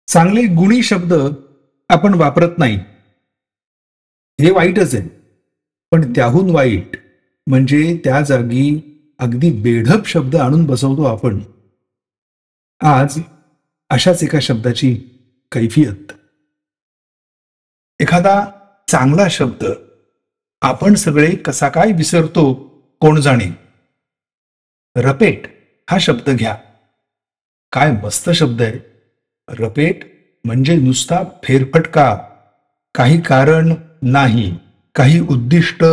चांगले गुणी शब्द आपण वापरत नाही हे वाईटच आहे. पण त्याहून वाईट म्हणजे त्या जागी अगदी बेढप शब्द आणून बसवतो आपण. आज अशाच एका शब्दाची कैफियत. एखादा चांगला शब्द आपण सगळे कसा काय विसरतो कोण जाणे. रपेट हा शब्द घ्या. काय मस्त शब्द आहे. रपेट म्हणजे नुसता फेरफटका. काही कारण नाही, काही उद्दिष्ट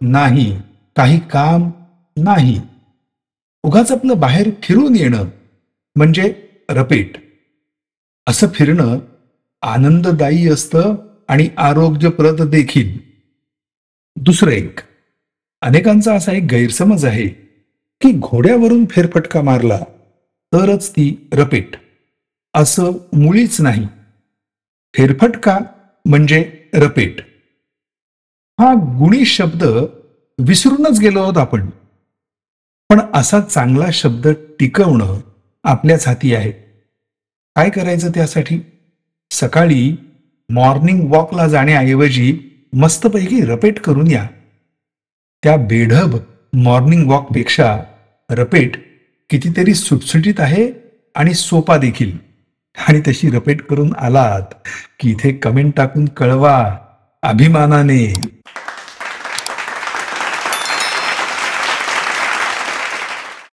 नाही, काही काम नाही. उगाच आपलं बाहेर फिरून येणं म्हणजे रपेट. असं फिरणं आनंददायी असतं आणि आरोग्यप्रद देखील. दुसरं एक, अनेकांचा असा एक गैरसमज आहे की घोड्यावरून फेरफटका मारला तरच ती रपेट. असं मुळीच नाही. फेरफटका म्हणजे रपेट. हा गुणी शब्द विसरूनच गेलो आहोत आपण. पण असा चांगला शब्द टिकवणं आपल्याच हाती आहे. काय करायचं त्यासाठी? सकाळी मॉर्निंग वॉकला जाण्याऐवजी मस्तपैकी रपेट करून या. त्या बेढब मॉर्निंग वॉकपेक्षा रपेट कितीतरी सुटसुटीत आहे आणि सोपा देखील. आणि तशी रपेट करून आलात की इथे कमेंट टाकून कळवा अभिमानाने.